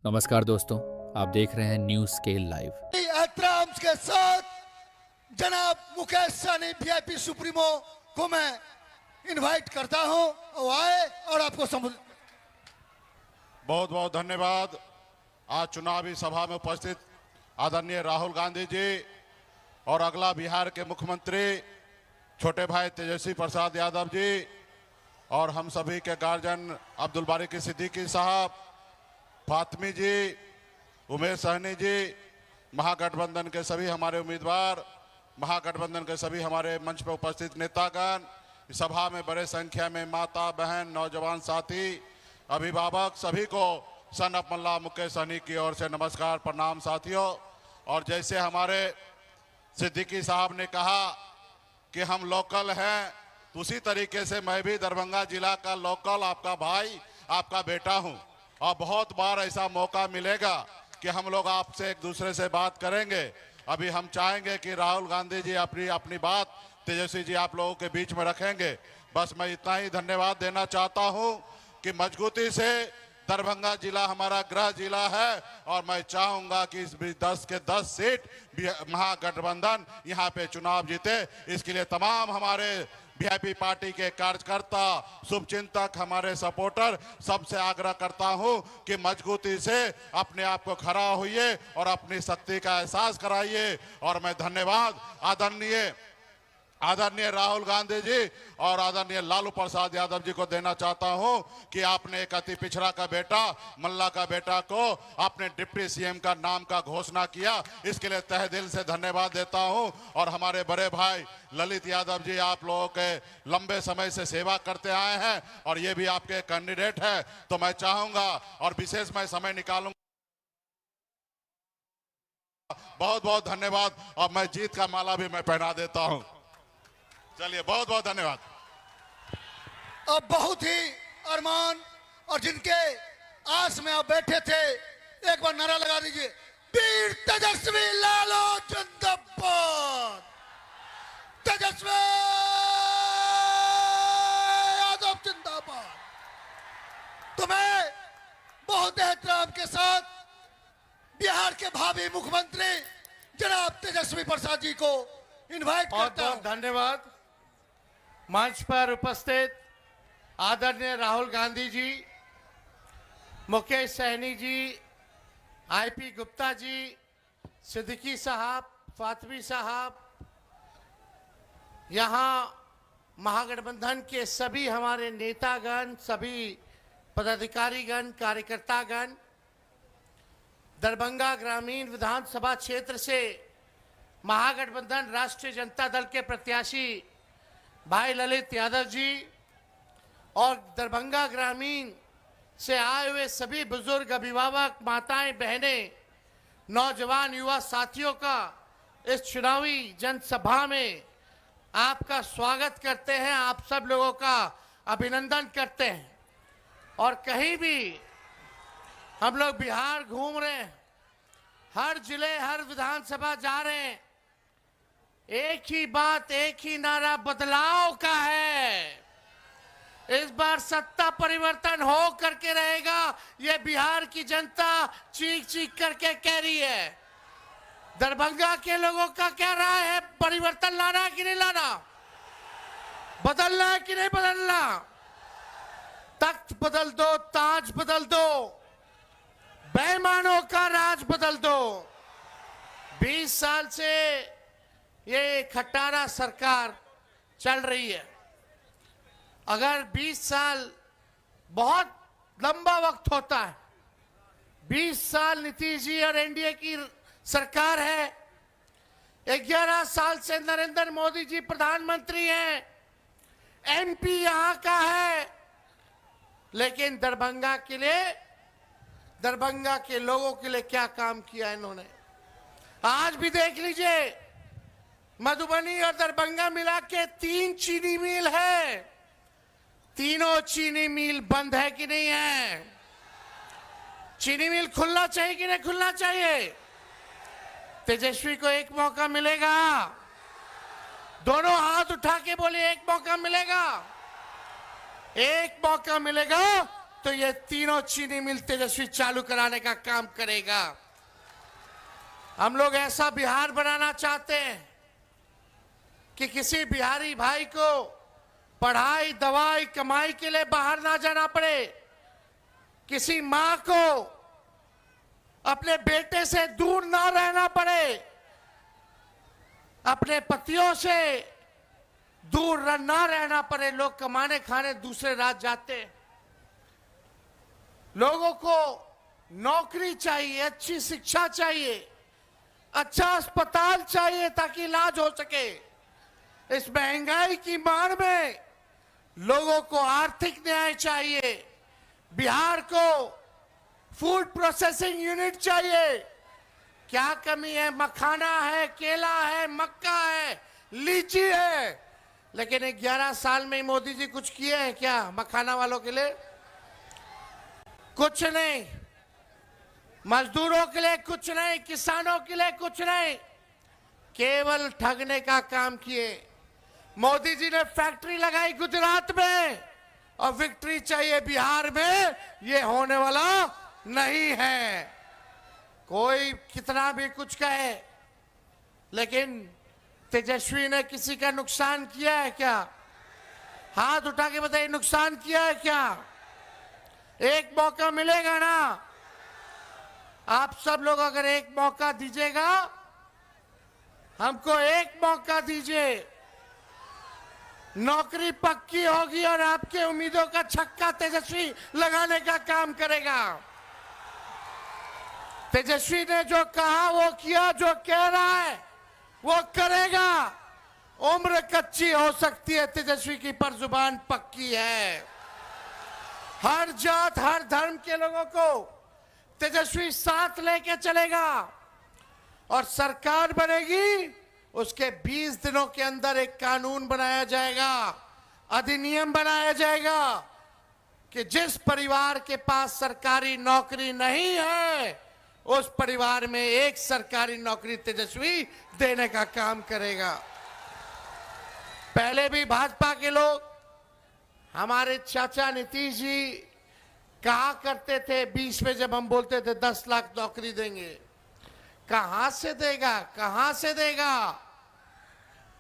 नमस्कार दोस्तों, आप देख रहे हैं न्यूज स्केल लाइव। एहतराम के साथ जनाब मुकेश सहनी वीआईपी सुप्रीमो को मैं इनवाइट करता हूं और आए और आपको संबोधित। बहुत बहुत धन्यवाद। आज चुनावी सभा में उपस्थित आदरणीय राहुल गांधी जी और अगला बिहार के मुख्यमंत्री छोटे भाई तेजस्वी प्रसाद यादव जी और हम सभी के गार्जियन अब्दुल बारिक सिद्दीकी साहब, फातमी जी, उमेश सहनी जी, महागठबंधन के सभी हमारे उम्मीदवार, महागठबंधन के सभी हमारे मंच पर उपस्थित नेतागण, सभा में बड़े संख्या में माता बहन, नौजवान साथी, अभिभावक, सभी को सन ऑफ मल्ला मुकेश सहनी की ओर से नमस्कार, प्रणाम साथियों। और जैसे हमारे सिद्दीकी साहब ने कहा कि हम लोकल हैं, तो उसी तरीके से मैं भी दरभंगा जिला का लोकल, आपका भाई, आपका बेटा हूं। और बहुत बार ऐसा मौका मिलेगा कि हम लोग आपसे एक दूसरे से बात करेंगे। अभी हम चाहेंगे कि राहुल गांधी जी अपनी बात तेजस्वी जी आप लोगों के बीच में रखेंगे। बस मैं इतना ही धन्यवाद देना चाहता हूं कि मजबूती से दरभंगा जिला हमारा गृह जिला है और मैं चाहूंगा कि इस 10 के 10 सीट महागठबंधन यहाँ पे चुनाव जीते। इसके लिए तमाम हमारे वीआईपी पार्टी के कार्यकर्ता, शुभचिंतक, हमारे सपोर्टर, सबसे आग्रह करता हूं कि मजबूती से अपने आप को खड़ा होइए और अपनी शक्ति का एहसास कराइए। और मैं धन्यवाद आदरणीय राहुल गांधी जी और आदरणीय लालू प्रसाद यादव जी को देना चाहता हूं कि आपने एक अति पिछड़ा का बेटा, मल्ला का बेटा को आपने डिप्टी सीएम का नाम का घोषणा किया। इसके लिए तहे दिल से धन्यवाद देता हूं। और हमारे बड़े भाई ललित यादव जी, आप लोगों के लंबे समय से सेवा करते आए हैं और ये भी आपके कैंडिडेट है, तो मैं चाहूंगा और विशेष मैं समय निकालूंगा। बहुत बहुत धन्यवाद। और मैं जीत का माला भी मैं पहना देता हूं। चलिए, बहुत बहुत धन्यवाद। अब बहुत ही अरमान और जिनके आस में आप बैठे थे, एक बार नारा लगा दीजिए, वीर तेजस्वी लालू जिंदाबाद, तेजस्वी यादव जिंदाबाद। तो मैं बहुत एहतराम के साथ बिहार के भावी मुख्यमंत्री जनाब तेजस्वी प्रसाद जी को इनवाइट करता हूं। धन्यवाद। मंच पर उपस्थित आदरणीय राहुल गांधी जी, मुकेश सहनी जी, आईपी गुप्ता जी, सिद्दीकी साहब, फातमी साहब, यहाँ महागठबंधन के सभी हमारे नेतागण, सभी पदाधिकारीगण, कार्यकर्तागण, दरभंगा ग्रामीण विधानसभा क्षेत्र से महागठबंधन राष्ट्रीय जनता दल के प्रत्याशी भाई ललित यादव जी और दरभंगा ग्रामीण से आए हुए सभी बुजुर्ग, अभिभावक, माताएं, बहनें, नौजवान, युवा साथियों का इस चुनावी जनसभा में आपका स्वागत करते हैं। आप सब लोगों का अभिनंदन करते हैं। और कहीं भी हम लोग बिहार घूम रहे हैं, हर जिले, हर विधानसभा जा रहे हैं, एक ही बात, एक ही नारा बदलाव का है। इस बार सत्ता परिवर्तन हो करके रहेगा, ये बिहार की जनता चीख चीख करके कह रही है। दरभंगा के लोगों का क्या राय है? परिवर्तन लाना है कि नहीं लाना? बदलना है कि नहीं बदलना? तख्त बदल दो, ताज बदल दो, बेईमानों का राज बदल दो। 20 साल से ये खट्टारा सरकार चल रही है। अगर 20 साल बहुत लंबा वक्त होता है, 20 साल नीतीश जी और एनडीए की सरकार है, 11 साल से नरेंद्र मोदी जी प्रधानमंत्री हैं, एमपी यहां का है, लेकिन दरभंगा के लिए, दरभंगा के लोगों के लिए क्या काम किया इन्होंने? आज भी देख लीजिए, मधुबनी और दरभंगा मिला के 3 चीनी मिल है। तीनों चीनी मिल बंद है कि नहीं है? चीनी मिल खुलना चाहिए कि नहीं खुलना चाहिए? तेजस्वी को एक मौका मिलेगा। दोनों हाथ उठा के बोले, एक मौका मिलेगा, एक मौका मिलेगा तो ये तीनों चीनी मिल तेजस्वी चालू कराने का काम करेगा। हम लोग ऐसा बिहार बनाना चाहते हैं कि किसी बिहारी भाई को पढ़ाई, दवाई, कमाई के लिए बाहर ना जाना पड़े, किसी मां को अपने बेटे से दूर ना रहना पड़े, अपने पतियों से दूर ना रहना पड़े। लोग कमाने खाने दूसरे राज्य जाते हैं, लोगों को नौकरी चाहिए, अच्छी शिक्षा चाहिए, अच्छा अस्पताल चाहिए ताकि इलाज हो सके। इस महंगाई की मार में लोगों को आर्थिक न्याय चाहिए, बिहार को फूड प्रोसेसिंग यूनिट चाहिए। क्या कमी है? मखाना है, केला है, मक्का है, लीची है, लेकिन 11 साल में मोदी जी कुछ किए हैं क्या मखाना वालों के लिए? कुछ नहीं। मजदूरों के लिए कुछ नहीं, किसानों के लिए कुछ नहीं, केवल ठगने का काम किए। मोदी जी ने फैक्ट्री लगाई गुजरात में और विक्ट्री चाहिए बिहार में, ये होने वाला नहीं है। कोई कितना भी कुछ कहे, लेकिन तेजस्वी ने किसी का नुकसान किया है क्या? हाथ उठा के बताइए, नुकसान किया है क्या? एक मौका मिलेगा ना? आप सब लोग अगर एक मौका दीजिएगा, हमको एक मौका दीजिए, नौकरी पक्की होगी और आपके उम्मीदों का छक्का तेजस्वी लगाने का काम करेगा। तेजस्वी ने जो कहा वो किया, जो कह रहा है वो करेगा। उम्र कच्ची हो सकती है तेजस्वी की, पर जुबान पक्की है। हर जात, हर धर्म के लोगों को तेजस्वी साथ लेके चलेगा और सरकार बनेगी। उसके 20 दिनों के अंदर एक कानून बनाया जाएगा, अधिनियम बनाया जाएगा कि जिस परिवार के पास सरकारी नौकरी नहीं है, उस परिवार में एक सरकारी नौकरी तेजस्वी देने का काम करेगा। पहले भी भाजपा के लोग, हमारे चाचा नीतीश जी कहा करते थे, 20 में जब हम बोलते थे 10 लाख नौकरी देंगे, कहां से देगा, कहां से देगा?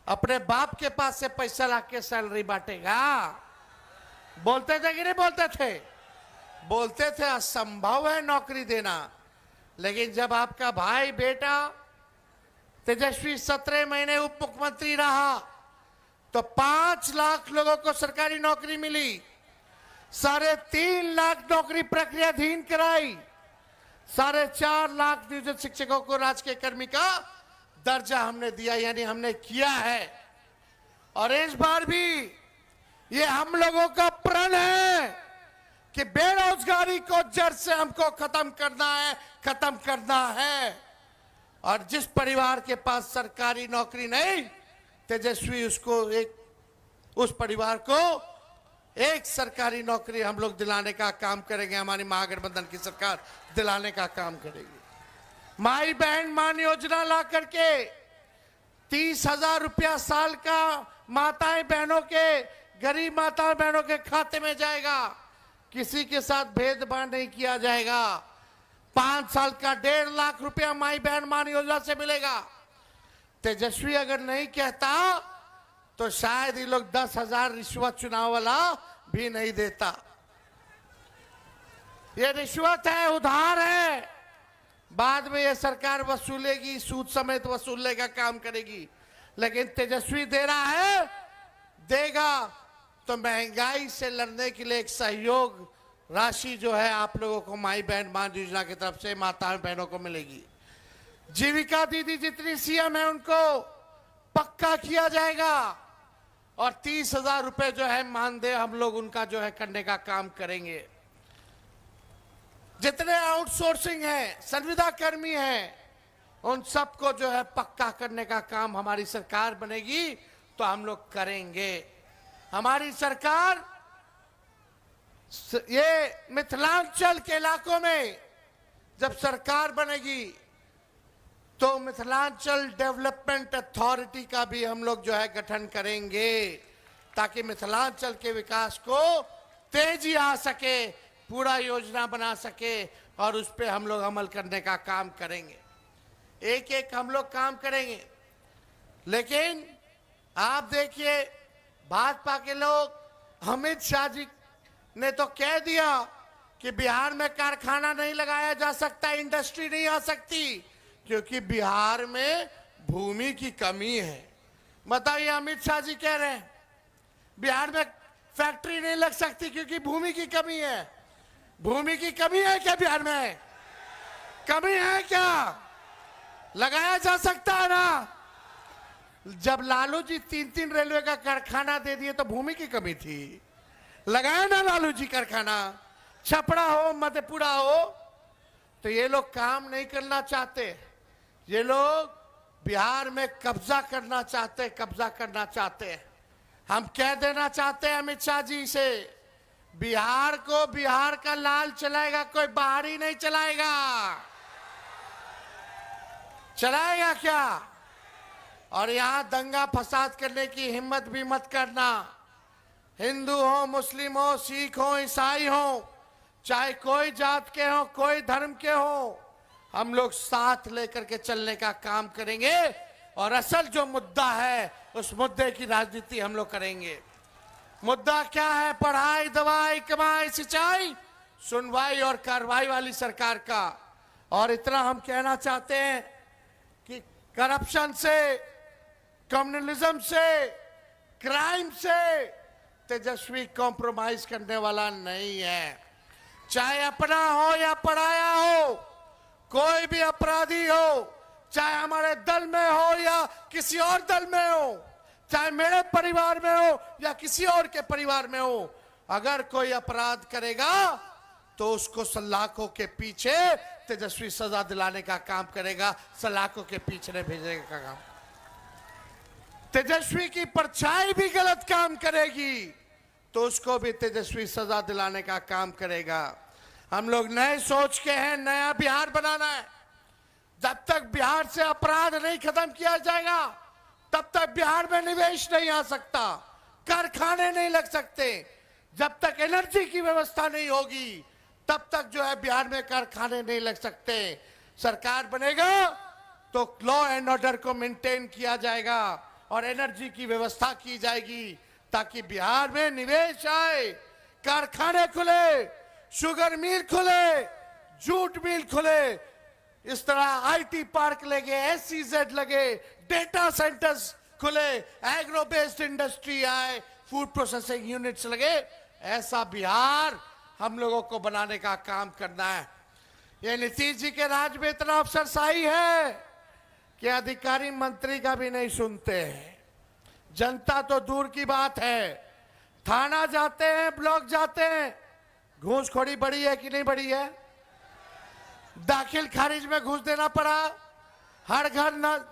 अपने बाप के पास से पैसा लाके सैलरी बांटेगा? बोलते थे कि नहीं बोलते थे? बोलते थे असंभव है नौकरी देना। लेकिन जब आपका भाई बेटा तेजस्वी 17 महीने उप मुख्यमंत्री रहा तो 5 लाख लोगों को सरकारी नौकरी मिली, 3.5 लाख नौकरी प्रक्रियाधीन कराई, 4.5 लाख नियोजित शिक्षकों को राजकीय कर्मी का दर्जा हमने दिया, यानी हमने किया है। और इस बार भी ये हम लोगों का प्रण है कि बेरोजगारी को जड़ से हमको खत्म करना है। और जिस परिवार के पास सरकारी नौकरी नहीं, तेजस्वी उस परिवार को एक सरकारी नौकरी हम लोग दिलाने का काम करेंगे। हमारी महागठबंधन की सरकार दिलाने का काम करेगी। माई बहन मान योजना ला करके 30,000 रुपया साल का माताएं बहनों के, गरीब माता बहनों के खाते में जाएगा। किसी के साथ भेदभाव नहीं किया जाएगा। 5 साल का 1.5 लाख रुपया माई बहन मान योजना से मिलेगा। तेजस्वी अगर नहीं कहता तो शायद ये लोग 10,000 रिश्वत चुनाव वाला भी नहीं देता। ये रिश्वत है, उधार है, बाद में ये सरकार वसूलेगी, सूद समेत वसूलने का काम करेगी। लेकिन तेजस्वी दे रहा है, देगा तो महंगाई से लड़ने के लिए एक सहयोग राशि जो है आप लोगों को माई बहन मान योजना की तरफ से माता बहनों को मिलेगी। जीविका दीदी जितनी सीएम है उनको पक्का किया जाएगा और 30,000 रुपए जो है मानदेय हम लोग उनका जो है करने का काम करेंगे। जितने आउटसोर्सिंग है, संविदा कर्मी है, उन सबको जो है पक्का करने का काम हमारी सरकार बनेगी तो हम लोग करेंगे। हमारी सरकार ये मिथिलांचल के इलाकों में जब सरकार बनेगी तो मिथिलांचल डेवलपमेंट अथॉरिटी का भी हम लोग जो है गठन करेंगे ताकि मिथिलांचल के विकास को तेजी आ सके, पूरा योजना बना सके और उस पर हम लोग अमल करने का काम करेंगे। एक एक हम लोग काम करेंगे। लेकिन आप देखिए, भाजपा के लोग, अमित शाह जी ने तो कह दिया कि बिहार में कारखाना नहीं लगाया जा सकता, इंडस्ट्री नहीं आ सकती, क्योंकि बिहार में भूमि की कमी है। बताइए, अमित शाह जी कह रहे हैं बिहार में फैक्ट्री नहीं लग सकती क्योंकि भूमि की कमी है। भूमि की कमी है क्या बिहार में? कमी है क्या? लगाया जा सकता है ना। जब लालू जी 3-3 रेलवे का कारखाना दे दिए तो भूमि की कमी थी, लगाया ना लालू जी कारखाना। छपरा हो, मधेपुरा हो, तो ये लोग काम नहीं करना चाहते। ये लोग बिहार में कब्जा करना चाहते, कब्जा करना चाहते हैं। हम कह देना चाहते हैं अमित शाह जी से, बिहार को बिहार का लाल चलाएगा, कोई बाहरी नहीं चलाएगा। चलाएगा क्या? और यहां दंगा फसाद करने की हिम्मत भी मत करना। हिंदू हो, मुस्लिम हो, सिख हो, ईसाई हो, चाहे कोई जात के हो, कोई धर्म के हो, हम लोग साथ लेकर के चलने का काम करेंगे। और असल जो मुद्दा है, उस मुद्दे की राजनीति हम लोग करेंगे। मुद्दा क्या है? पढ़ाई, दवाई, कमाई, सिंचाई, सुनवाई और कार्रवाई वाली सरकार का। और इतना हम कहना चाहते हैं कि करप्शन से, कम्युनलिज्म से, क्राइम से तेजस्वी कॉम्प्रोमाइज करने वाला नहीं है। चाहे अपना हो या पराया हो, कोई भी अपराधी हो, चाहे हमारे दल में हो या किसी और दल में हो, चाहे मेरे परिवार में हो या किसी और के परिवार में हो, अगर कोई अपराध करेगा तो उसको सलाखों के पीछे तेजस्वी सजा दिलाने का काम करेगा, सलाखों के पीछे नहीं भेजने का काम। तेजस्वी की परछाई भी गलत काम करेगी तो उसको भी तेजस्वी सजा दिलाने का काम करेगा। हम लोग नए सोच के हैं, नया बिहार बनाना है। जब तक बिहार से अपराध नहीं खत्म किया जाएगा, तब तक बिहार में निवेश नहीं आ सकता, कारखाने नहीं लग सकते। जब तक एनर्जी की व्यवस्था नहीं होगी, तब तक जो है बिहार में कारखाने नहीं लग सकते। सरकार बनेगा तो लॉ एंड ऑर्डर को मेंटेन किया जाएगा और एनर्जी की व्यवस्था की जाएगी, ताकि बिहार में निवेश आए, कारखाने खुले, शुगर मिल खुले, जूट मिल खुले, इस तरह आईटी पार्क लगे, SEZ लगे, डेटा सेंटर्स खुले, एग्रो बेस्ड इंडस्ट्री आए, फूड प्रोसेसिंग यूनिट्स लगे। ऐसा बिहार हम लोगों को बनाने का काम करना है। ये नीतीश जी के राज में इतना अफसरशाही है कि अधिकारी मंत्री का भी नहीं सुनते हैं। जनता तो दूर की बात है, थाना जाते हैं, ब्लॉक जाते हैं, घूसखोरी बढ़ी है कि नहीं बढ़ी है? दाखिल खारिज में घूस देना पड़ा, हर घर न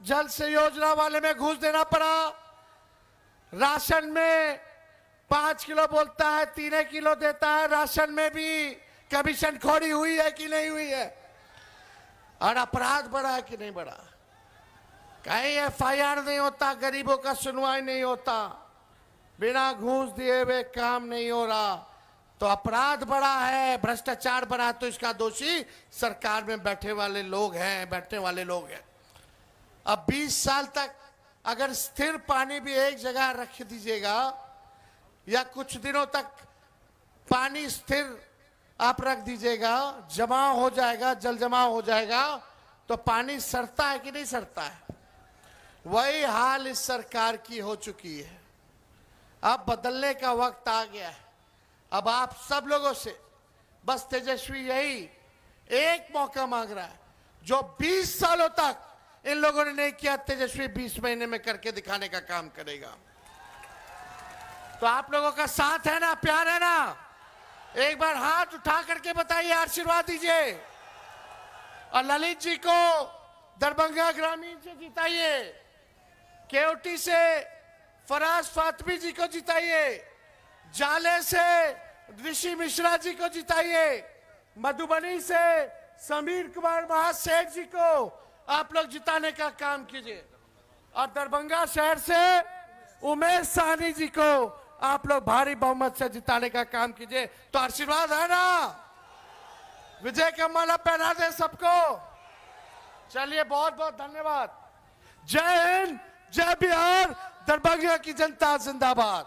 जल से योजना वाले में घूस देना पड़ा, राशन में 5 किलो बोलता है 3 किलो देता है, राशन में भी कमीशन खोरी हुई है कि नहीं हुई है? और अपराध बढ़ा है कि नहीं बढ़ा? कहीं FIR नहीं होता, गरीबों का सुनवाई नहीं होता, बिना घूस दिए हुए काम नहीं हो रहा, तो अपराध बढ़ा है, भ्रष्टाचार बढ़ा, तो इसका दोषी सरकार में बैठे वाले लोग हैं, बैठने वाले लोग हैं। अब 20 साल तक अगर स्थिर पानी भी एक जगह रख दीजिएगा या कुछ दिनों तक पानी स्थिर आप रख दीजिएगा, जमा हो जाएगा, जल जमा हो जाएगा, तो पानी सड़ता है कि नहीं सड़ता है? वही हाल इस सरकार की हो चुकी है। अब बदलने का वक्त आ गया है। अब आप सब लोगों से बस तेजस्वी यही एक मौका मांग रहा है, जो 20 सालों तक इन लोगों ने नहीं किया, तेजस्वी 20 महीने में करके दिखाने का काम करेगा। तो आप लोगों का साथ है ना, प्यार है ना? एक बार हाथ उठा करके बताइए, आशीर्वाद दीजिए। और ललित जी को दरभंगा ग्रामीण से जिताइए, केवटी से फराज फातमी जी को जिताइए, जाले से ऋषि मिश्रा जी को जिताइए, मधुबनी से समीर कुमार महासेठ जी को आप लोग जिताने का काम कीजिए, और दरभंगा शहर से उमेश साहनी जी को आप लोग भारी बहुमत से जिताने का काम कीजिए। तो आशीर्वाद है ना, विजय का माला पहना दे सबको। चलिए, बहुत बहुत धन्यवाद। जय हिंद, जय बिहार, दरभंगा की जनता जिंदाबाद।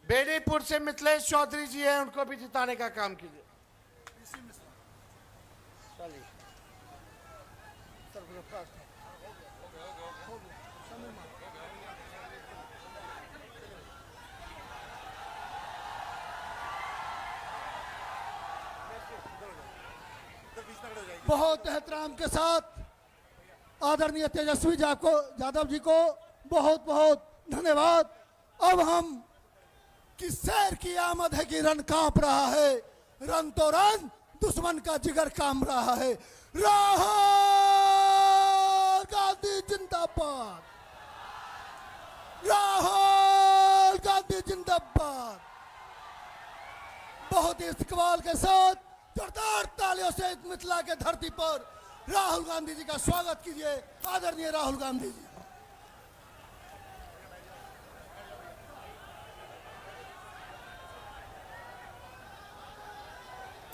बेनीपुर से मिथिलेश चौधरी जी हैं, उनको भी जिताने का काम कीजिए। बहुत एहतराम के साथ आदरणीय तेजस्वी यादव जी को बहुत बहुत धन्यवाद। अब हम कि शेर की आमद है कि रन कांप रहा है, रन तो रन, दुश्मन का जिगर काम रहा है। राहुल गांधी जिंदाबाद, राहुल गांधी जिंदाबाद। बहुत ही इस्तकबाल के साथ जोरदार तालियों से इस मिथिला के धरती पर राहुल गांधी जी का स्वागत कीजिए। आदरणीय राहुल गांधी जी।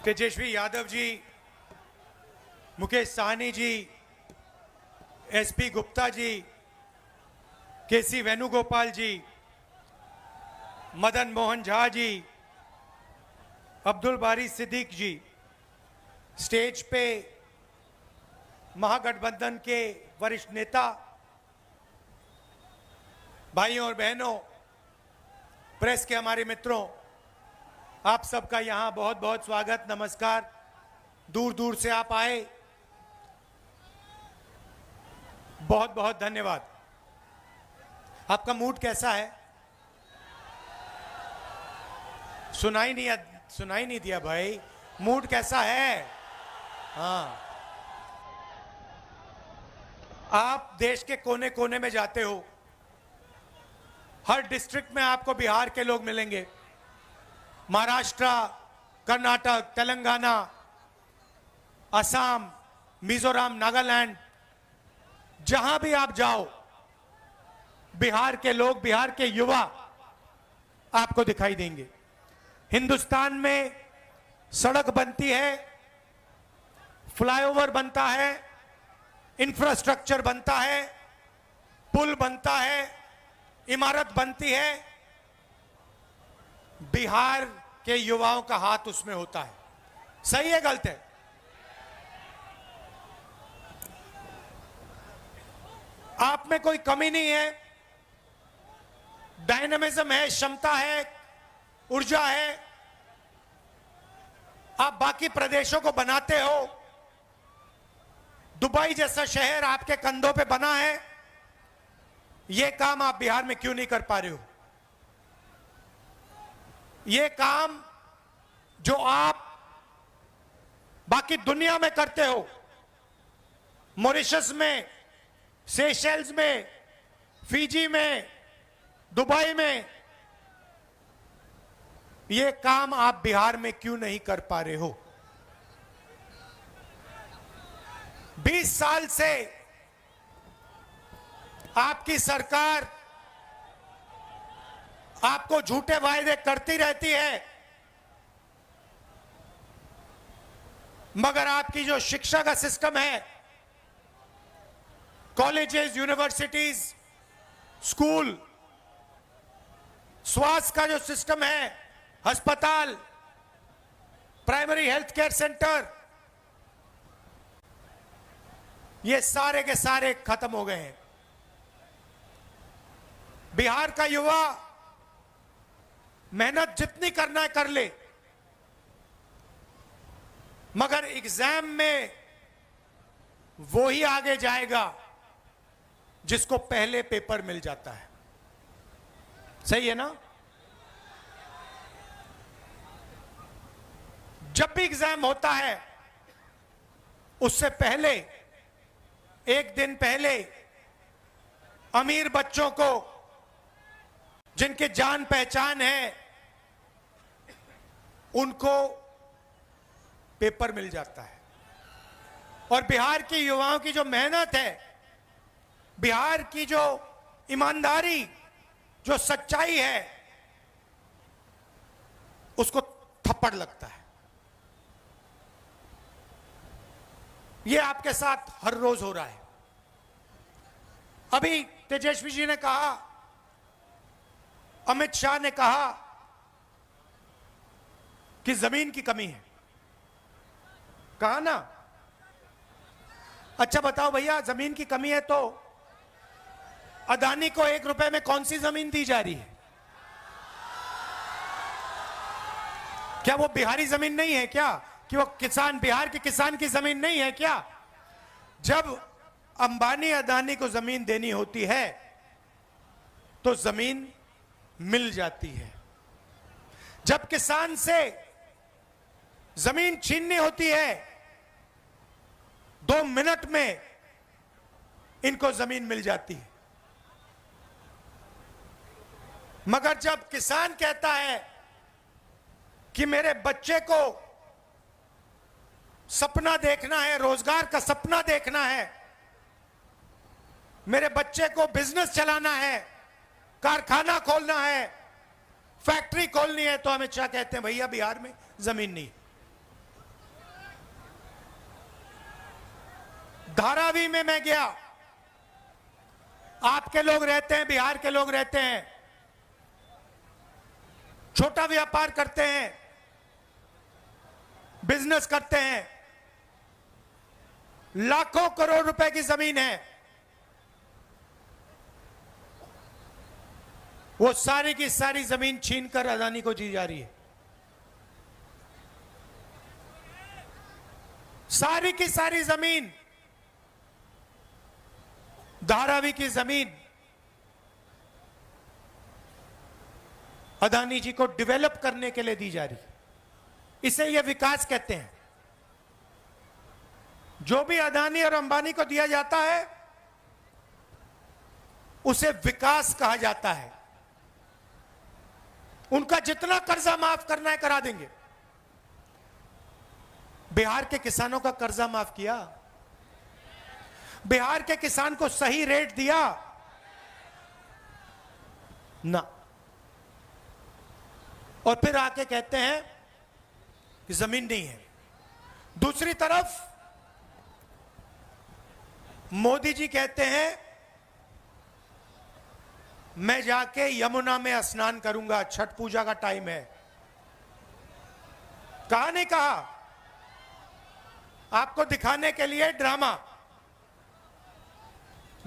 तेजस्वी यादव जी, मुकेश साहनी जी, एसपी गुप्ता जी, केसी वेणुगोपाल जी, मदन मोहन झा जी, अब्दुल बारी सिद्दीक जी, स्टेज पे महागठबंधन के वरिष्ठ नेता, भाइयों और बहनों, प्रेस के हमारे मित्रों, आप सबका यहाँ बहुत बहुत स्वागत, नमस्कार। दूर दूर से आप आए, बहुत बहुत धन्यवाद। आपका मूड कैसा है? सुनाई नहीं दिया भाई। मूड कैसा है? हाँ, आप देश के कोने कोने में जाते हो, हर डिस्ट्रिक्ट में आपको बिहार के लोग मिलेंगे, महाराष्ट्र, कर्नाटक, तेलंगाना, असम, मिजोरम, नागालैंड, जहां भी आप जाओ, बिहार के लोग, बिहार के युवा आपको दिखाई देंगे। हिंदुस्तान में सड़क बनती है, फ्लाईओवर बनता है, इंफ्रास्ट्रक्चर बनता है, पुल बनता है, इमारत बनती है, बिहार के युवाओं का हाथ उसमें होता है। सही है, गलत है? आप में कोई कमी नहीं है, डायनामिज्म है, क्षमता है, ऊर्जा है। आप बाकी प्रदेशों को बनाते हो, दुबई जैसा शहर आपके कंधों पे बना है, यह काम आप बिहार में क्यों नहीं कर पा रहे हो? यह काम जो आप बाकी दुनिया में करते हो, मॉरिशस में, सेशेल्स में, फिजी में, दुबई में, यह काम आप बिहार में क्यों नहीं कर पा रहे हो? 20 साल से आपकी सरकार आपको झूठे वायदे करती रहती है, मगर आपकी जो शिक्षा का सिस्टम है, कॉलेजेस, यूनिवर्सिटीज, स्कूल, स्वास्थ्य का जो सिस्टम है, अस्पताल, प्राइमरी हेल्थ केयर सेंटर, ये सारे के सारे खत्म हो गए हैं। बिहार का युवा मेहनत जितनी करना है कर ले, मगर एग्जाम में वो ही आगे जाएगा जिसको पहले पेपर मिल जाता है। सही है ना? जब भी एग्जाम होता है, उससे पहले, एक दिन पहले, अमीर बच्चों को, जिनके जान पहचान है, उनको पेपर मिल जाता है। और बिहार के युवाओं की जो मेहनत है, बिहार की जो ईमानदारी, जो सच्चाई है, उसको थप्पड़ लगता है। यह आपके साथ हर रोज हो रहा है। अभी तेजस्वी जी ने कहा, अमित शाह ने कहा कि जमीन की कमी है। कहा ना? अच्छा बताओ भैया, जमीन की कमी है तो अदानी को 1 रुपए में कौन सी जमीन दी जा रही है? क्या वो बिहारी जमीन नहीं है क्या? कि वो किसान, बिहार के किसान की जमीन नहीं है क्या? जब अंबानी अदानी को जमीन देनी होती है तो जमीन मिल जाती है। जब किसान से जमीन छीननी होती है 2 मिनट में इनको जमीन मिल जाती है। मगर जब किसान कहता है कि मेरे बच्चे को सपना देखना है, रोजगार का सपना देखना है, मेरे बच्चे को बिजनेस चलाना है, कारखाना खोलना है, फैक्ट्री खोलनी है, तो अमित शाह कहते हैं भैया बिहार में जमीन नहीं। धारावी में मैं गया, आपके लोग रहते हैं, बिहार के लोग रहते हैं, छोटा व्यापार करते हैं, बिजनेस करते हैं, लाखों करोड़ रुपए की जमीन है। वो सारी की सारी जमीन छीनकर अदानी को दी जा रही है। सारी की सारी जमीन, धारावी की जमीन अदानी जी को डेवलप करने के लिए दी जा रही है। इसे यह विकास कहते हैं। जो भी अदानी और अंबानी को दिया जाता है उसे विकास कहा जाता है। उनका जितना कर्जा माफ करना है करा देंगे। बिहार के किसानों का कर्जा माफ किया, बिहार के किसान को सही रेट दिया ना, और फिर आके कहते हैं कि जमीन नहीं है। दूसरी तरफ मोदी जी कहते हैं मैं जाके यमुना में स्नान करूंगा, छठ पूजा का टाइम है। कहा नहीं कहा? आपको दिखाने के लिए ड्रामा।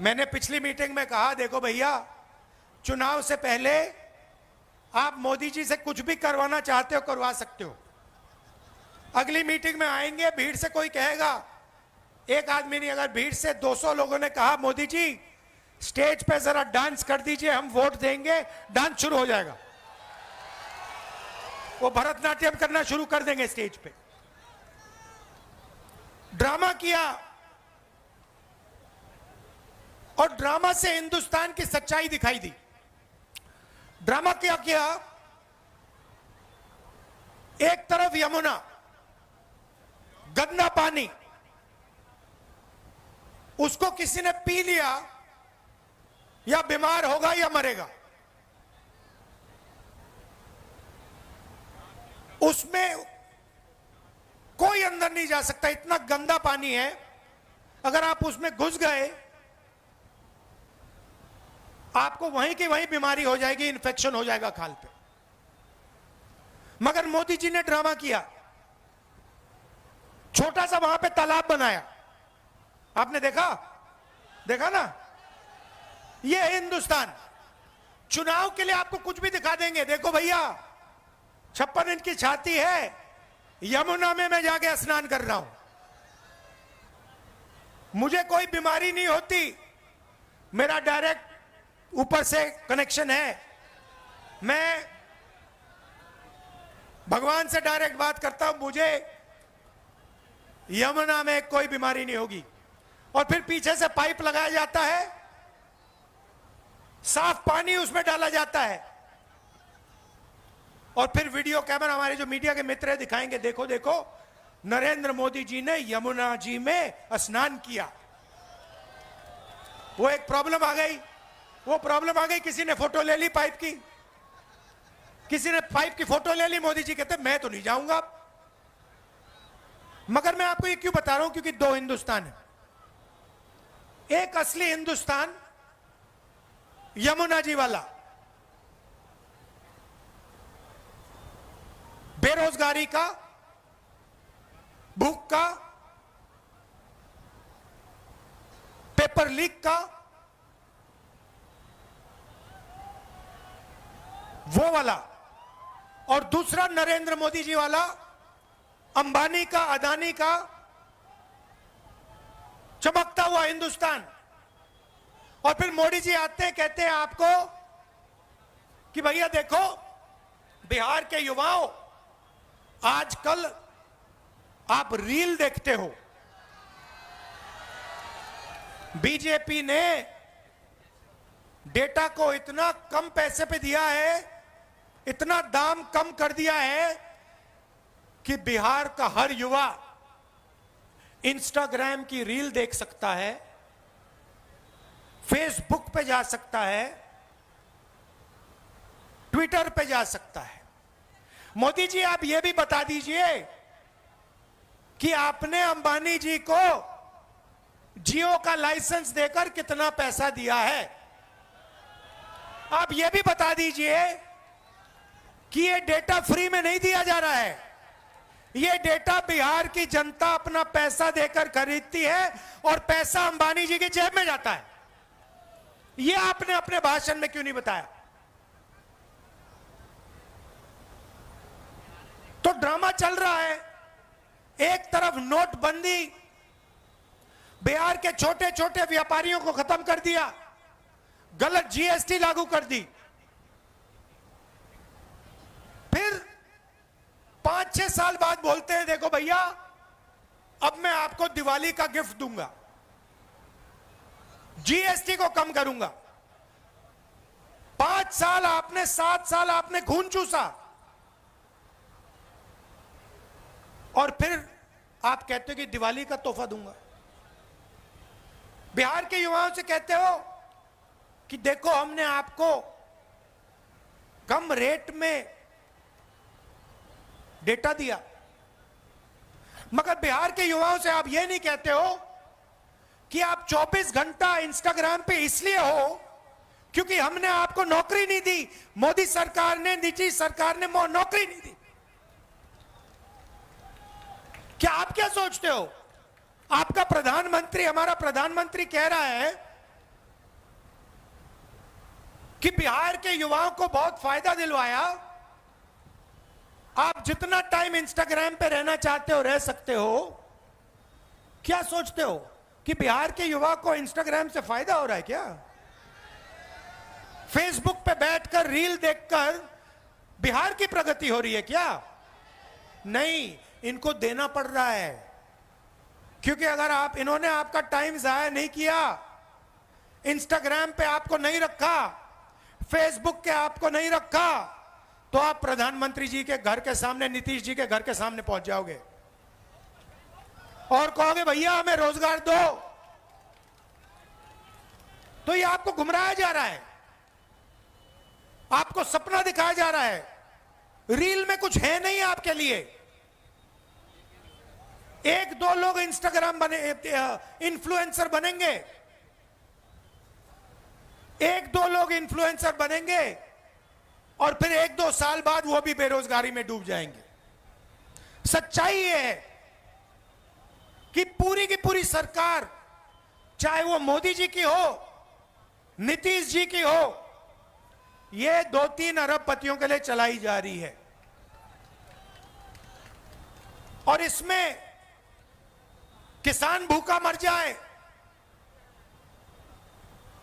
मैंने पिछली मीटिंग में कहा देखो भैया, चुनाव से पहले आप मोदी जी से कुछ भी करवाना चाहते हो करवा सकते हो। अगली मीटिंग में आएंगे, भीड़ से कोई कहेगा, एक आदमी नहीं, अगर भीड़ से 200 लोगों ने कहा मोदी जी स्टेज पे जरा डांस कर दीजिए, हम वोट देंगे, डांस शुरू हो जाएगा। वो भरतनाट्यम करना शुरू कर देंगे स्टेज पे। ड्रामा किया, और ड्रामा से हिंदुस्तान की सच्चाई दिखाई दी। ड्रामा क्या किया? एक तरफ यमुना, गंदा पानी, उसको किसी ने पी लिया या बीमार होगा या मरेगा। उसमें कोई अंदर नहीं जा सकता, इतना गंदा पानी है। अगर आप उसमें घुस गए आपको वहीं की वहीं बीमारी हो जाएगी, इन्फेक्शन हो जाएगा खाल पे। मगर मोदी जी ने ड्रामा किया, छोटा सा वहां पे तालाब बनाया। आपने देखा? देखा ना? ये है हिंदुस्तान। चुनाव के लिए आपको कुछ भी दिखा देंगे। देखो भैया 56 इंच की छाती है, यमुना में मैं जाके स्नान कर रहा हूं, मुझे कोई बीमारी नहीं होती, मेरा डायरेक्ट ऊपर से कनेक्शन है, मैं भगवान से डायरेक्ट बात करता हूं, मुझे यमुना में कोई बीमारी नहीं होगी। और फिर पीछे से पाइप लगाया जाता है, साफ पानी उसमें डाला जाता है, और फिर वीडियो कैमरा हमारे जो मीडिया के मित्र है दिखाएंगे, देखो देखो नरेंद्र मोदी जी ने यमुना जी में स्नान किया। वो एक प्रॉब्लम आ गई, वो प्रॉब्लम आ गई, किसी ने फोटो ले ली पाइप की, किसी ने पाइप की फोटो ले ली, मोदी जी कहते मैं तो नहीं जाऊंगा। मगर मैं आपको ये क्यों बता रहा हूं, क्योंकि दो हिंदुस्तान है। एक असली हिंदुस्तान यमुना जी वाला, बेरोजगारी का, भूख का, पेपर लीक का, वो वाला, और दूसरा नरेंद्र मोदी जी वाला, अंबानी का, अदानी का चमकता हुआ हिंदुस्तान। और फिर मोदी जी आते हैं, कहते हैं आपको कि भैया देखो बिहार के युवाओं, आजकल आप रील देखते हो, बीजेपी ने डेटा को इतना कम पैसे पे दिया है, इतना दाम कम कर दिया है कि बिहार का हर युवा इंस्टाग्राम की रील देख सकता है, फेसबुक पे जा सकता है, ट्विटर पे जा सकता है। मोदी जी आप यह भी बता दीजिए कि आपने अंबानी जी को जियो का लाइसेंस देकर कितना पैसा दिया है। आप यह भी बता दीजिए कि यह डेटा फ्री में नहीं दिया जा रहा है, यह डेटा बिहार की जनता अपना पैसा देकर खरीदती है और पैसा अंबानी जी की जेब में जाता है। यह आपने अपने भाषण में क्यों नहीं बताया? तो ड्रामा चल रहा है, एक तरफ नोटबंदी बिहार के छोटे छोटे व्यापारियों को खत्म कर दिया, गलत जीएसटी लागू कर दी, फिर 5-6 साल बाद बोलते हैं देखो भैया अब मैं आपको दिवाली का गिफ्ट दूंगा, जीएसटी को कम करूंगा। 5 साल आपने, 7 साल आपने खून चूसा, और फिर आप कहते हो कि दिवाली का तोहफा दूंगा। बिहार के युवाओं से कहते हो कि देखो हमने आपको कम रेट में डेटा दिया, मगर बिहार के युवाओं से आप यह नहीं कहते हो कि आप 24 घंटा इंस्टाग्राम पे इसलिए हो क्योंकि हमने आपको नौकरी नहीं दी, मोदी सरकार ने, निजी सरकार ने नौकरी नहीं दी। क्या आप क्या सोचते हो? आपका प्रधानमंत्री, हमारा प्रधानमंत्री कह रहा है कि बिहार के युवाओं को बहुत फायदा दिलवाया, आप जितना टाइम इंस्टाग्राम पे रहना चाहते हो रह सकते हो। क्या सोचते हो कि बिहार के युवा को इंस्टाग्राम से फायदा हो रहा है क्या? फेसबुक पे बैठकर रील देखकर बिहार की प्रगति हो रही है क्या? नहीं, इनको देना पड़ रहा है, क्योंकि अगर आप, इन्होंने आपका टाइम जाया नहीं किया, इंस्टाग्राम पे आपको नहीं रखा, फेसबुक के आपको नहीं रखा, तो आप प्रधानमंत्री जी के घर के सामने, नीतीश जी के घर के सामने पहुंच जाओगे और कहोगे भैया हमें रोजगार दो। तो ये आपको गुमराया जा रहा है, आपको सपना दिखाया जा रहा है, रील में कुछ है नहीं आपके लिए। 1-2 लोग इंस्टाग्राम बने, इन्फ्लुएंसर बनेंगे, 1-2 लोग इन्फ्लुएंसर बनेंगे और फिर 1-2 साल बाद वो भी बेरोजगारी में डूब जाएंगे। सच्चाई ये है कि पूरी की पूरी सरकार, चाहे वो मोदी जी की हो, नीतीश जी की हो, ये 2-3 अरबपतियों के लिए चलाई जा रही है। और इसमें किसान भूखा मर जाए,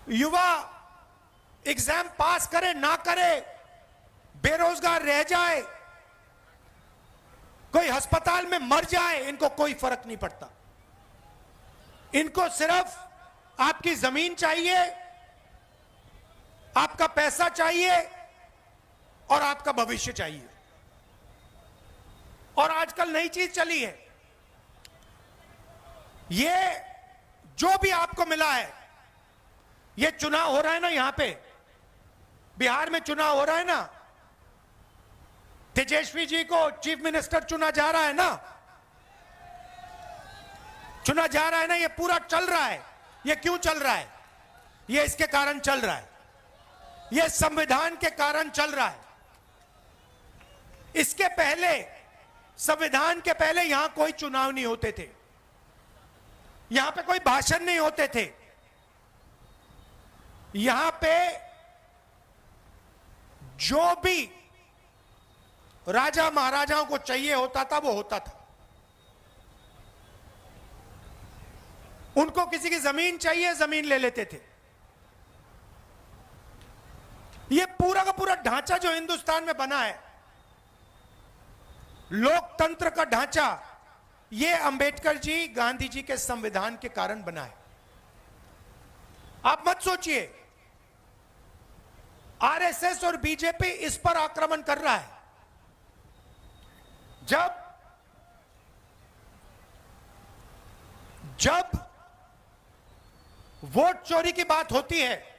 युवा एग्जाम पास करे ना करे, बेरोजगार रह जाए, कोई अस्पताल में मर जाए, इनको कोई फर्क नहीं पड़ता। इनको सिर्फ आपकी जमीन चाहिए, आपका पैसा चाहिए और आपका भविष्य चाहिए। और आजकल नई चीज चली है, ये जो भी आपको मिला है ये चुनाव हो रहा है ना, यहां पे बिहार में चुनाव हो रहा है ना, तेजस्वी जी को चीफ मिनिस्टर चुना जा रहा है ना, चुना जा रहा है ना, ये पूरा चल रहा है। ये क्यों चल रहा है? ये इसके कारण चल रहा है, ये संविधान के कारण चल रहा है। इसके पहले, संविधान के पहले यहां कोई चुनाव नहीं होते थे, यहां पे कोई भाषण नहीं होते थे, यहां पे जो भी राजा महाराजाओं को चाहिए होता था वो होता था। उनको किसी की जमीन चाहिए, जमीन ले लेते थे। ये पूरा का पूरा ढांचा जो हिंदुस्तान में बना है, लोकतंत्र का ढांचा, ये अंबेडकर जी, गांधी जी के संविधान के कारण बना है। आप मत सोचिए आरएसएस और बीजेपी इस पर आक्रमण कर रहा है। जब वोट चोरी की बात होती है,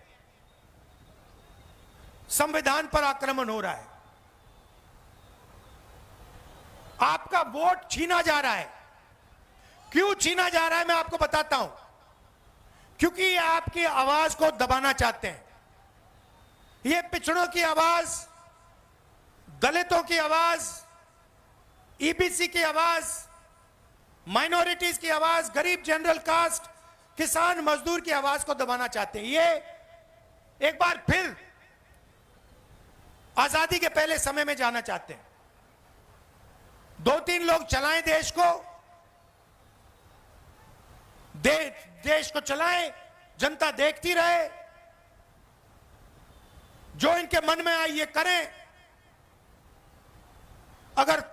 संविधान पर आक्रमण हो रहा है। आपका वोट छीना जा रहा है। क्यों छीना जा रहा है मैं आपको बताता हूं। क्योंकि ये आपकी आवाज को दबाना चाहते हैं। ये पिछड़ों की आवाज, दलितों की आवाज, ईबीसी की आवाज, माइनॉरिटीज की आवाज, गरीब जनरल कास्ट, किसान मजदूर की आवाज को दबाना चाहते हैं। ये एक बार फिर आजादी के पहले समय में जाना चाहते हैं। 2-3 लोग चलाएं देश को, देश को चलाएं, जनता देखती रहे, जो इनके मन में आए ये करें। अगर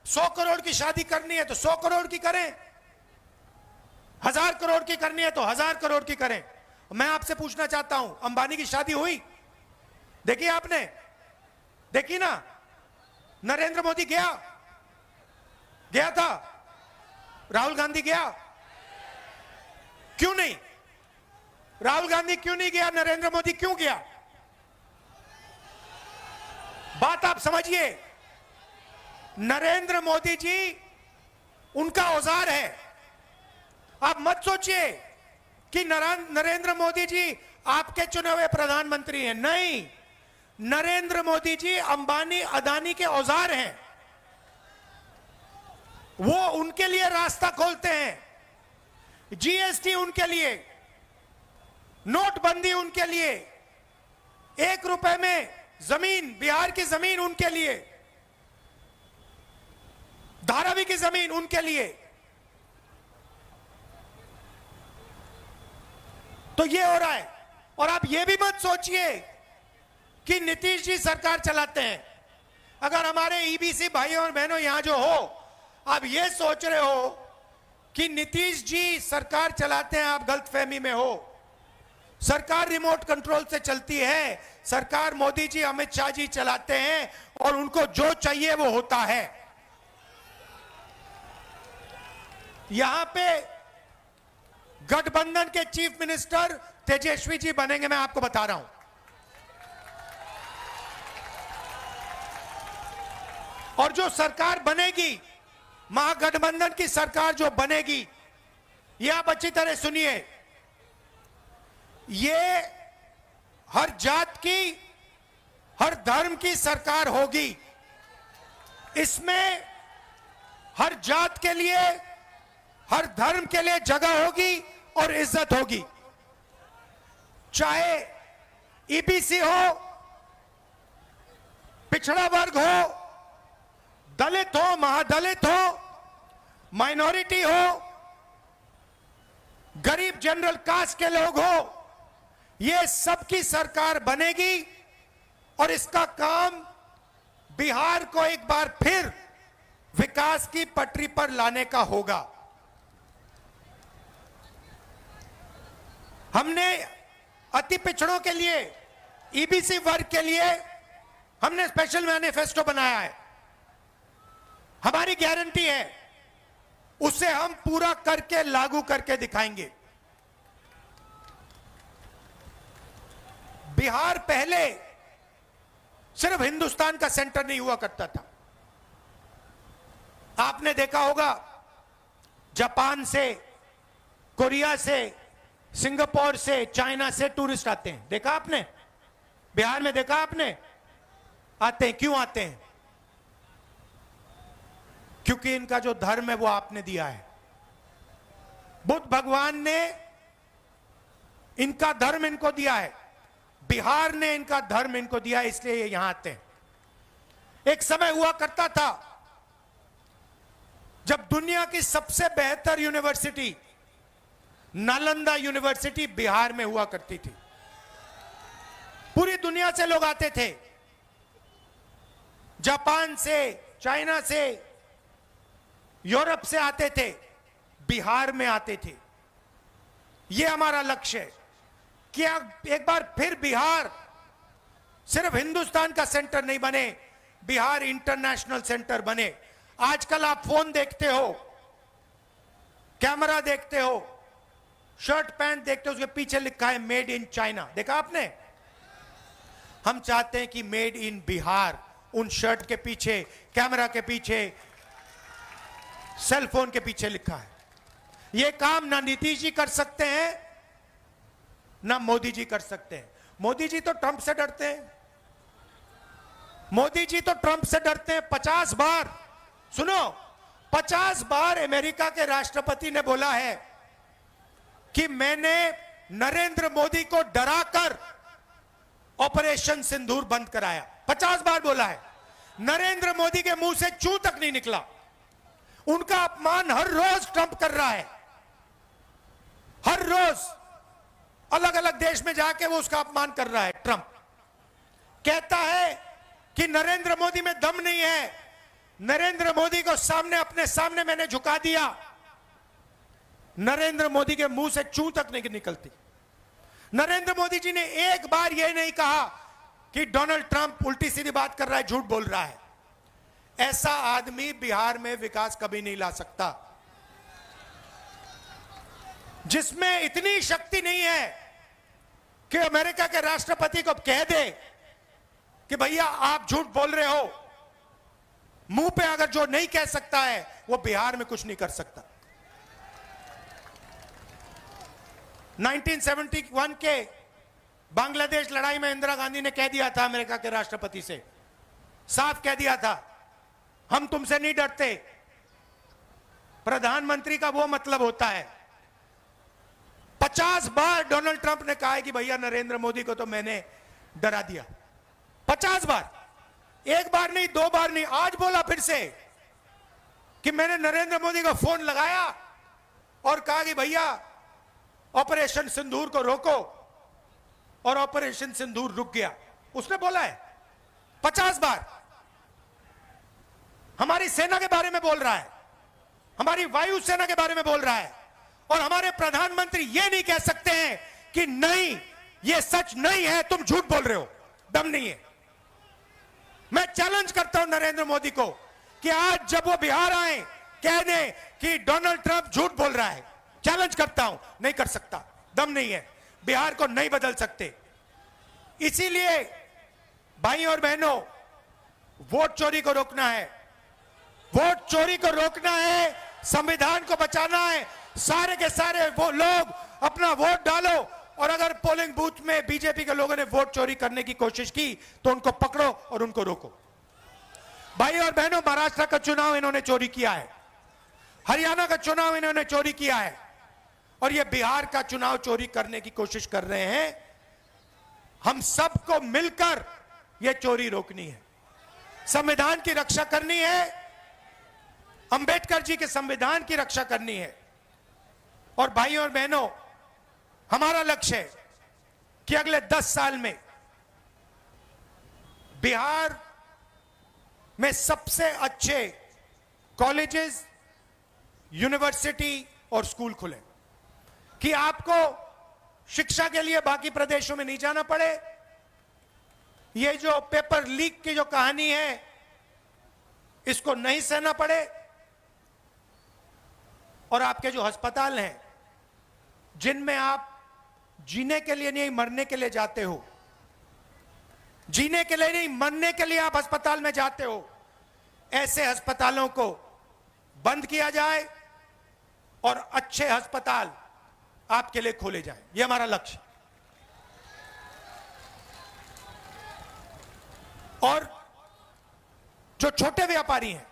100 करोड़ की शादी करनी है तो 100 करोड़ की करें, 1000 करोड़ की करनी है तो 1000 करोड़ की करें। मैं आपसे पूछना चाहता हूं, अंबानी की शादी हुई? देखी आपने? देखी ना? नरेंद्र मोदी गया था? राहुल गांधी गया? क्यों नहीं? राहुल गांधी क्यों नहीं गया? नरेंद्र मोदी क्यों गया? बात आप समझिए। नरेंद्र मोदी जी उनका औजार है। आप मत सोचिए कि नरेंद्र मोदी जी आपके चुने हुए प्रधानमंत्री हैं। नहीं, नरेंद्र मोदी जी अंबानी अदानी के औजार हैं। वो उनके लिए रास्ता खोलते हैं। जीएसटी उनके लिए, नोटबंदी उनके लिए, 1 रुपए में जमीन, बिहार की जमीन उनके लिए, धारावी की जमीन उनके लिए। तो ये हो रहा है। और आप ये भी मत सोचिए कि नीतीश जी सरकार चलाते हैं। अगर हमारे ईबीसी भाइयों और बहनों यहां जो हो, आप ये सोच रहे हो कि नीतीश जी सरकार चलाते हैं, आप गलतफहमी में हो। सरकार रिमोट कंट्रोल से चलती है। सरकार मोदी जी, अमित शाह जी चलाते हैं और उनको जो चाहिए वो होता है। यहां पे गठबंधन के चीफ मिनिस्टर तेजस्वी जी बनेंगे, मैं आपको बता रहा हूं। और जो सरकार बनेगी, महागठबंधन की सरकार जो बनेगी, ये आप अच्छी तरह सुनिए, ये हर जात की, हर धर्म की सरकार होगी। इसमें हर जात के लिए, हर धर्म के लिए जगह होगी और इज्जत होगी। चाहे ईबीसी हो, पिछड़ा वर्ग हो, दलित हो, महादलित हो, माइनॉरिटी हो, गरीब जनरल कास्ट के लोग हो, ये सबकी सरकार बनेगी। और इसका काम बिहार को एक बार फिर विकास की पटरी पर लाने का होगा। हमने अति पिछड़ों के लिए, ईबीसी वर्ग के लिए हमने स्पेशल मैनिफेस्टो बनाया है। हमारी गारंटी है, उसे हम पूरा करके लागू करके दिखाएंगे। बिहार पहले सिर्फ हिंदुस्तान का सेंटर नहीं हुआ करता था। आपने देखा होगा जापान से, कोरिया से, सिंगापुर से, चाइना से टूरिस्ट आते हैं। देखा आपने? बिहार में देखा आपने? आते हैं। क्यों आते हैं? क्योंकि इनका जो धर्म है वो आपने दिया है। बुद्ध भगवान ने इनका धर्म इनको दिया है, बिहार ने इनका धर्म इनको दिया है, इसलिए ये यहां आते हैं। एक समय हुआ करता था जब दुनिया की सबसे बेहतर यूनिवर्सिटी नालंदा यूनिवर्सिटी बिहार में हुआ करती थी। पूरी दुनिया से लोग आते थे, जापान से, चाइना से, यूरोप से आते थे, बिहार में आते थे। यह हमारा लक्ष्य है कि एक बार फिर बिहार सिर्फ हिंदुस्तान का सेंटर नहीं बने, बिहार इंटरनेशनल सेंटर बने। आजकल आप फोन देखते हो, कैमरा देखते हो, शर्ट पैंट देखते हो, उसके पीछे लिखा है मेड इन चाइना। देखा आपने? हम चाहते हैं कि मेड इन बिहार उन शर्ट के पीछे, कैमरा के पीछे, सेल फोन के पीछे लिखा है। यह काम ना नीतीश जी कर सकते हैं, ना मोदी जी कर सकते हैं। मोदी जी तो ट्रंप से डरते हैं। मोदी जी तो ट्रंप से डरते हैं। 50 बार, सुनो, 50 बार अमेरिका के राष्ट्रपति ने बोला है कि मैंने नरेंद्र मोदी को डराकर ऑपरेशन सिंदूर बंद कराया। 50 बार बोला है। नरेंद्र मोदी के मुंह से चू तक नहीं निकला। उनका अपमान हर रोज ट्रंप कर रहा है। हर रोज अलग अलग देश में जाके वो उसका अपमान कर रहा है। ट्रंप कहता है कि नरेंद्र मोदी में दम नहीं है। नरेंद्र मोदी को सामने, अपने सामने मैंने झुका दिया। नरेंद्र मोदी के मुंह से चू तक नहीं निकलती। नरेंद्र मोदी जी ने एक बार यह नहीं कहा कि डोनाल्ड ट्रंप उल्टी सीधी बात कर रहा है, झूठ बोल रहा है। ऐसा आदमी बिहार में विकास कभी नहीं ला सकता। जिसमें इतनी शक्ति नहीं है कि अमेरिका के राष्ट्रपति को कह दे कि भैया आप झूठ बोल रहे हो। मुंह पे अगर जो नहीं कह सकता है वो बिहार में कुछ नहीं कर सकता। 1971 के बांग्लादेश लड़ाई में इंदिरा गांधी ने कह दिया था अमेरिका के राष्ट्रपति से, साफ कह दिया था, हम तुमसे नहीं डरते। प्रधानमंत्री का वो मतलब होता है। 50 बार डोनाल्ड ट्रंप ने कहा है कि भैया नरेंद्र मोदी को तो मैंने डरा दिया। 50 बार, एक बार नहीं, 2 बार नहीं, आज बोला फिर से कि मैंने नरेंद्र मोदी को फोन लगाया और कहा कि भैया ऑपरेशन सिंदूर को रोको, और ऑपरेशन सिंदूर रुक गया। उसने बोला है 50 बार। हमारी सेना के बारे में बोल रहा है, हमारी वायु सेना के बारे में बोल रहा है, और हमारे प्रधानमंत्री ये नहीं कह सकते हैं कि नहीं ये सच नहीं है, तुम झूठ बोल रहे हो। दम नहीं है। मैं चैलेंज करता हूं नरेंद्र मोदी को कि आज जब वो बिहार आए कह दें कि डोनाल्ड ट्रंप झूठ बोल रहा है। चैलेंज करता हूं, नहीं कर सकता, दम नहीं है। बिहार को नहीं बदल सकते। इसीलिए भाई और बहनों, वोट चोरी को रोकना है। वोट चोरी को रोकना है, संविधान को बचाना है। सारे के सारे वो लोग अपना वोट डालो, और अगर पोलिंग बूथ में बीजेपी के लोगों ने वोट चोरी करने की कोशिश की तो उनको पकड़ो और उनको रोको। भाई और बहनों, महाराष्ट्र का चुनाव इन्होंने चोरी किया है, हरियाणा का चुनाव इन्होंने चोरी किया है, और ये बिहार का चुनाव चोरी करने की कोशिश कर रहे हैं। हम सबको मिलकर ये चोरी रोकनी है, संविधान की रक्षा करनी है, अंबेडकर जी के संविधान की रक्षा करनी है। और भाइयों और बहनों, हमारा लक्ष्य है कि अगले 10 साल में बिहार में सबसे अच्छे कॉलेजेस, यूनिवर्सिटी और स्कूल खुले, कि आपको शिक्षा के लिए बाकी प्रदेशों में नहीं जाना पड़े। ये जो पेपर लीक की जो कहानी है इसको नहीं सहना पड़े, और आपके जो अस्पताल हैं जिनमें आप जीने के लिए नहीं मरने के लिए जाते हो, जीने के लिए नहीं, मरने के लिए आप अस्पताल में जाते हो, ऐसे अस्पतालों को बंद किया जाए और अच्छे अस्पताल आपके लिए खोले जाएं। यह हमारा लक्ष्य। और जो छोटे व्यापारी हैं,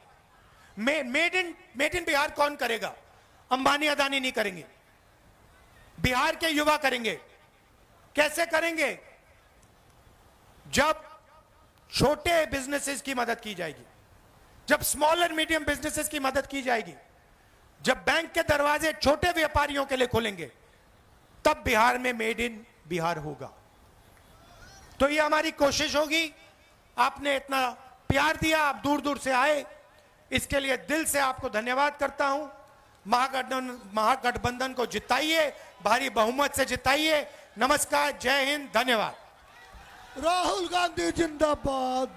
मेड इन बिहार कौन करेगा? अंबानी अदानी नहीं करेंगे, बिहार के युवा करेंगे। कैसे करेंगे? जब छोटे बिजनेसेस की मदद की जाएगी, जब स्मॉल एंड मीडियम बिजनेसेस की मदद की जाएगी, जब बैंक के दरवाजे छोटे व्यापारियों के लिए खोलेंगे, तब बिहार में मेड इन बिहार होगा। तो ये हमारी कोशिश होगी। आपने इतना प्यार दिया, आप दूर दूर से आए, इसके लिए दिल से आपको धन्यवाद करता हूं। महागठबंधन को जिताइए, भारी बहुमत से जिताइए। नमस्कार, जय हिंद, धन्यवाद। राहुल गांधी जिंदाबाद।